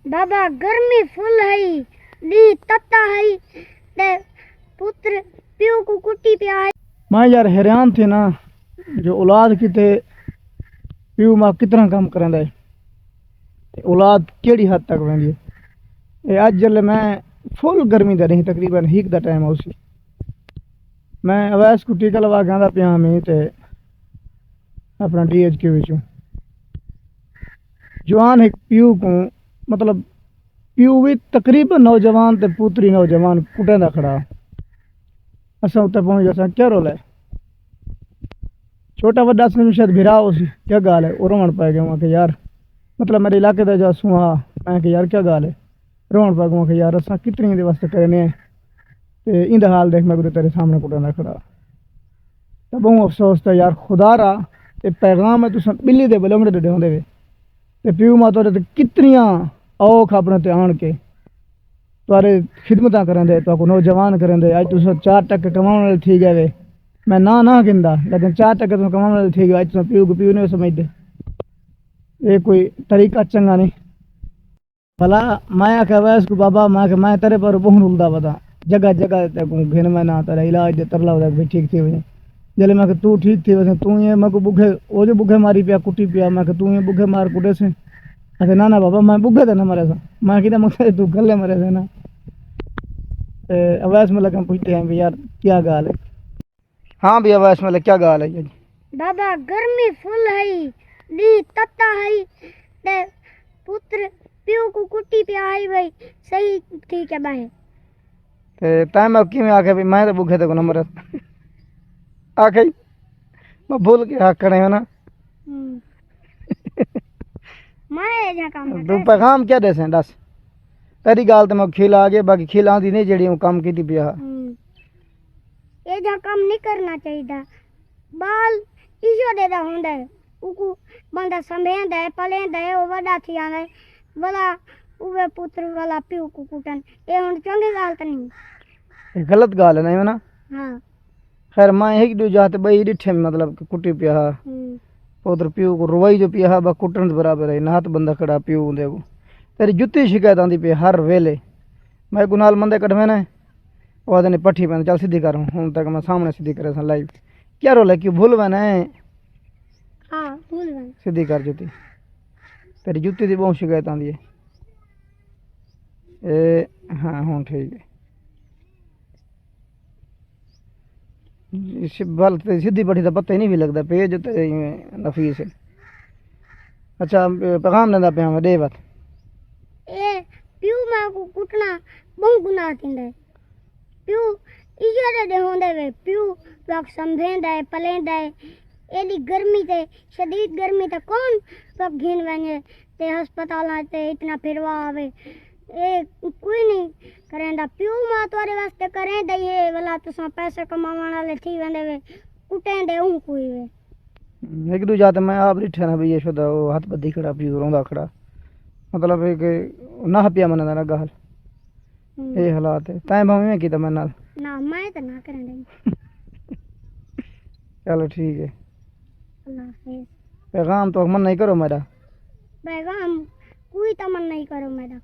बाबा गर्मी फुल है दी तत्ता है ते पुत्र प्यो को कुटी पिया है। मैं यार हैरान थे ना जो औलाद किते प्यो मां कितना काम करंदा है ते औलाद केड़ी हद तक वेंदी है। ए अज जल्ले मैं फुल गर्मी दा रही तकरीबन हीक दा टाइम उसी मैं अवैस को टीका लवा के आंदा पिया मैं ते अपना DHQ विचों जवान एक प्यू को मतलब प्यू भी तकरीबन नौजवान ते पुत्री नौजवान कुटें दा खड़ा असां उत्ते पहुंच असां क्या रोल है छोटा वड्डा से शायद भिरा उसी क्या गाल है वो रोन पै गया कि यार मतलब मेरे इलाके दा जो सुहा मैं कि यार क्या गाल है रोन पै गया कि यार असां कितनी दे वास्ते करने ते इंदा हाल देख मैं तेरे सामने कुटें दा खड़ा तो बहुत अफसोस था यार खुदा रा ते पैगाम है तुसां बिल्ली दे बलंगड़े डे होंदे वे ते प्यू मां तोरे ते कितनियां औख अपने ते आन के तुआरे खिदमतां करन दे तुआको नौजवान करन दे अज तुस 4 टके कमाने वाले थी गए मैं ना गिनदा लेकिन 4 टके तुम कमाने वाले थी गए अज तुस प्यू को प्यू नहीं समझदे ये कोई तरीका चंगा नहीं भला मैं आख्या वैस को बाबा मैं तेरे पर बहुत रुलदा बता जगह जगह ते को घिन मैं ना तेरा इलाज दे तरला हो ठीक थी वने जले मैं तू ठीक थी वैसे तू ये मैं को बुखे वो जो बुखे मारी पिया कुटी पिया मैं तू ये बुखे मार कुटे से अच्छा ना बाबा मैं बुखे थे ना मरे था मैं कि मकसद तू गले मरे थे ना अवैस में लगा पूछते हैं भी यार क्या गाल है। हाँ भी अवैस में क्या गाल है बाबा गर्मी फुल है दी तत्ता है ते पुत्र प्यो को कुटी पिया है भाई सही ठीक है भाई ते टाइम अब किवें आखे भी मैं तो भूखे थे को नंबर आखे मैं भूल के हक करे हो ना मैं जा काम तू पैगाम क्या दे से दस तेरी गाल तो मैं खिल आ गया बाकी खिल आंदी नहीं जेड़ी हूं काम कीती पिया ये जा काम नहीं करना चाहिए बाल ईशो दे दा हुंदा है उको बंदा संभेंदा है पलेंदा है ओ वडा थी आवे वाला उवे पुत्र वाला प्यो को कुटन ए हुन चंगी गाल त नहीं गलत गाल है नहीं ना। हां खैर मैं एक दो जाते बई डिठे मतलब कुटी पिया पुत्र प्यो को रुवाई जो पिया बा कुटन बराबर है नात बंदा खड़ा प्यो हुंदे को तेरी जुत्ती शिकायत आंदी पे हर वेले मैं गुनाल मंदे कढवे ने ओदे ने पट्ठी पे चल सीधी कर हुन तक मैं सामने सीधी करे सन लाइव क्या रोल है कि भूल बने हां भूल बने सीधी कर जुत्ती तेरी जुत्ती दी बहुत शिकायत आंदी है ए हां हुन ठीक है इस बल ते सीधी पट्टी दा पता ही नहीं भी लगदा पेज ते नफीस है। अच्छा पैगाम लेंदा पे मैं दे बात ए प्यू मां को कुटना बहुत गुनाह थिंदा है प्यू इजरे दे होंदे वे प्यू लोग संभेंदा है पलेंदा है एडी गर्मी ते शदीद गर्मी ते कौन सब घिन वने ते अस्पताल ते इतना फिरवा आवे ए कोई नहीं करेंदा प्यू मां तोरे वास्ते करेंदा ये वाला तुसा पैसे कमावन वाले थी वंदे वे कुटेंदे हूं कोई वे एक दो जाते मैं आप रिठे ना भी ये शुदा वो हाथ बद्दी खड़ा प्यू रोंदा खड़ा मतलब है कि ना पिया मन ना गाल ये हालात है ताए भाव में कीता मैं नाल ना मैं तो ना करेंदे चलो ठीक है अल्लाह हाफिज पैगाम तो मन नहीं करो मेरा पैगाम कोई तमन नहीं करो मेरा